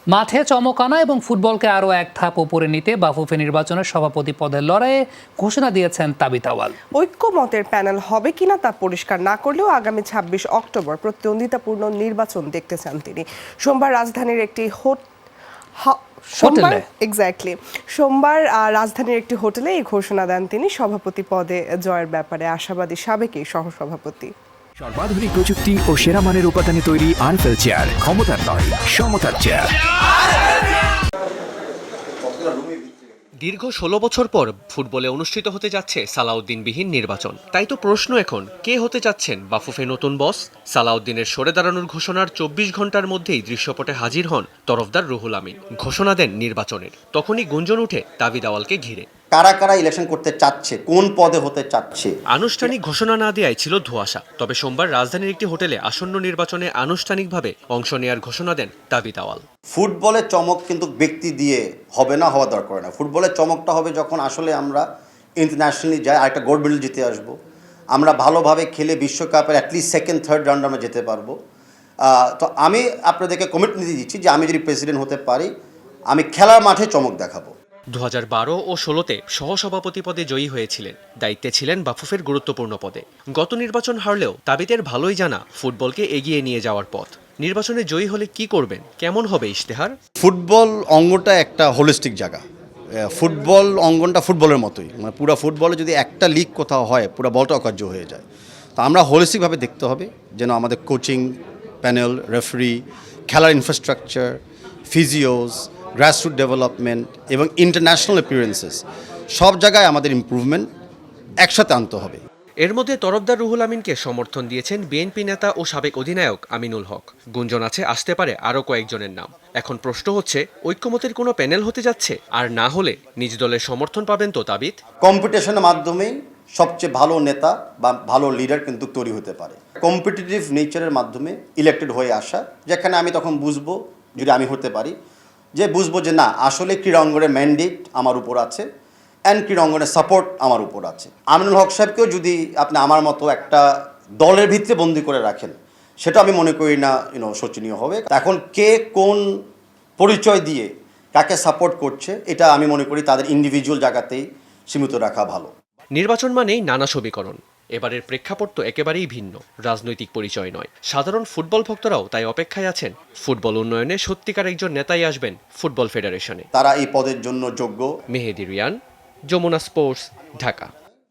মাঠে চমক আনা এবং ফুটবলকে আরও এক ধাপ উপরে নিতে বাফুফে নির্বাচনের সভাপতি পদের লড়াইয়ে ঘোষণা দিয়েছেন তাবিথ আউয়াল। ঐক্যমতের প্যানেল হবে কিনা তা পরিষ্কার না করলেও আগামী ২৬ অক্টোবর প্রতিদ্বন্দ্বিতাপূর্ণ নির্বাচন দেখতে চান তিনি। সোমবার রাজধানীর একটি সোমবার রাজধানীর একটি হোটেলে এই ঘোষণা দেন তিনি। সভাপতি পদে জয়ের ব্যাপারে আশাবাদী সাবেক এই সহসভাপতি। সর্বাধুনিক প্রযুক্তি ও সেরা মানের উপাদানে তৈরি আরএফএল চেয়ার, ক্ষমতার নয় সমতার চেয়ার। দীর্ঘ ১৬ বছর পর ফুটবলে অনুষ্ঠিত হতে যাচ্ছে সালাউদ্দিনবিহীন নির্বাচন। তাই তো প্রশ্ন এখন, কে হতে যাচ্ছেন বাফুফে নতুন বস? সালাউদ্দিনের সরে দাঁড়ানোর ঘোষণার ২৪ ঘন্টার মধ্যেই দৃশ্যপটে হাজির হন তরফদার রুহুল আমিন। ঘোষণা দেন নির্বাচনের। তখনই গুঞ্জন উঠে তাবিথ আউয়ালকে ঘিরে। কারা কারা ইলেকশন করতে চাচ্ছে, কোন পদে হতে চাচ্ছে। আনুষ্ঠানিক ঘোষণা না দেয়াই ছিল ধোঁয়াশা। তবে সোমবার রাজধানীর একটি হোটেলে আসন্ন নির্বাচনে আনুষ্ঠানিকভাবে অংশ নেওয়ার ঘোষণা দেন তাবিথ আউয়াল। ফুটবলের চমক কিন্তু ব্যক্তি দিয়ে হবে না, হওয়া দরকার না। ফুটবলের চমকটা হবে যখন আসলে আমরা ইন্টারন্যাশনালি যাই, আরেকটা গোল্ড মেডেল জিতে আসবো, আমরা ভালোভাবে খেলে বিশ্বকাপের অ্যাটলিস্ট সেকেন্ড থার্ড রাউন্ডে আমরা যেতে পারবো। তো আমি আপনাদেরকে কমিটমেন্ট দিচ্ছি যে আমি যদি প্রেসিডেন্ট হতে পারি, আমি খেলার মাঠে চমক দেখাবো। ২০১২ ও ১৬তে সহসভাপতি পদে জয়ী হয়েছিলেন। দায়িত্বে ছিলেন বাফুফের গুরুত্বপূর্ণ পদে। গত নির্বাচন হারলেও তাবিতের ভালোই জানা ফুটবলকে এগিয়ে নিয়ে যাওয়ার পথ। নির্বাচনে জয়ী হলে কি করবেন, কেমন হবে ইশতেহার? ফুটবল অঙ্গনটা একটা হোলিস্টিক জায়গা। ফুটবল অঙ্গনটা ফুটবলের মতোই, মানে পুরো ফুটবলে যদি একটা লিগ কোথাও হয়, পুরো বলটা অকার্য হয়ে যায়। তো আমরা হোলিস্টিকভাবে দেখতে হবে যেন আমাদের কোচিং প্যানেল, রেফারি, খেলার ইনফ্রাস্ট্রাকচার, ফিজিওস, গ্রাসরুট ডেভেলপমেন্ট এবং ইন্টারন্যাশনাল অ্যাপিয়ারেন্সেস সব জায়গায় আমাদের ইমপ্রুভমেন্ট একসাথে আনতে হবে। এর মধ্যে তরফদার রুহুল আমিনকে সমর্থন দিয়েছেন বিএনপি নেতা ও সাবেক অধিনায়ক আমিনুল হক। গুঞ্জন আছে আসতে পারে আরও কয়েকজনের নাম। এখন প্রশ্ন হচ্ছে, ঐক্যমতের কোনো প্যানেল হতে যাচ্ছে? আর না হলে নিজ দলের সমর্থন পাবেন তো তাবিথ? কম্পিটিশনের মাধ্যমেই সবচেয়ে ভালো নেতা বা ভালো লিডার কিন্তু তৈরি হতে পারে। কম্পিটিটিভ নেচারের মাধ্যমে ইলেক্টেড হয়ে আসা, যেখানে আমি তখন বুঝবো, যদি আমি হতে পারি, যে বুঝবো যে না, আসলে ক্রীড়াঙ্গনের ম্যান্ডেট আমার উপর আছে অ্যান্ড ক্রীড়াঙ্গনের সাপোর্ট আমার উপর আছে। আমিনুল হক সাহেবকেও যদি আপনি আমার মতো একটা দলের ভিতরে বন্দি করে রাখেন, সেটা আমি মনে করি না শোচনীয় হবে। এখন কে কোন পরিচয় দিয়ে কাকে সাপোর্ট করছে, এটা আমি মনে করি তাদের ইন্ডিভিজুয়াল জায়গাতেই সীমিত রাখা ভালো। নির্বাচন মানেই নানা সমীকরণ। এবারের প্রেক্ষাপট তো একেবারেই ভিন্ন, রাজনৈতিক পরিচয় নয়। সাধারণ ফুটবল ভক্তরাও তাই অপেক্ষায় আছেন ফুটবল উন্নয়নে সত্যিকার একজন নেতাই আসবেন ফুটবল ফেডারেশনে। তারা এই পদের জন্য যোগ্য। মেহেদী রিয়ান, যমুনা স্পোর্টস, ঢাকা।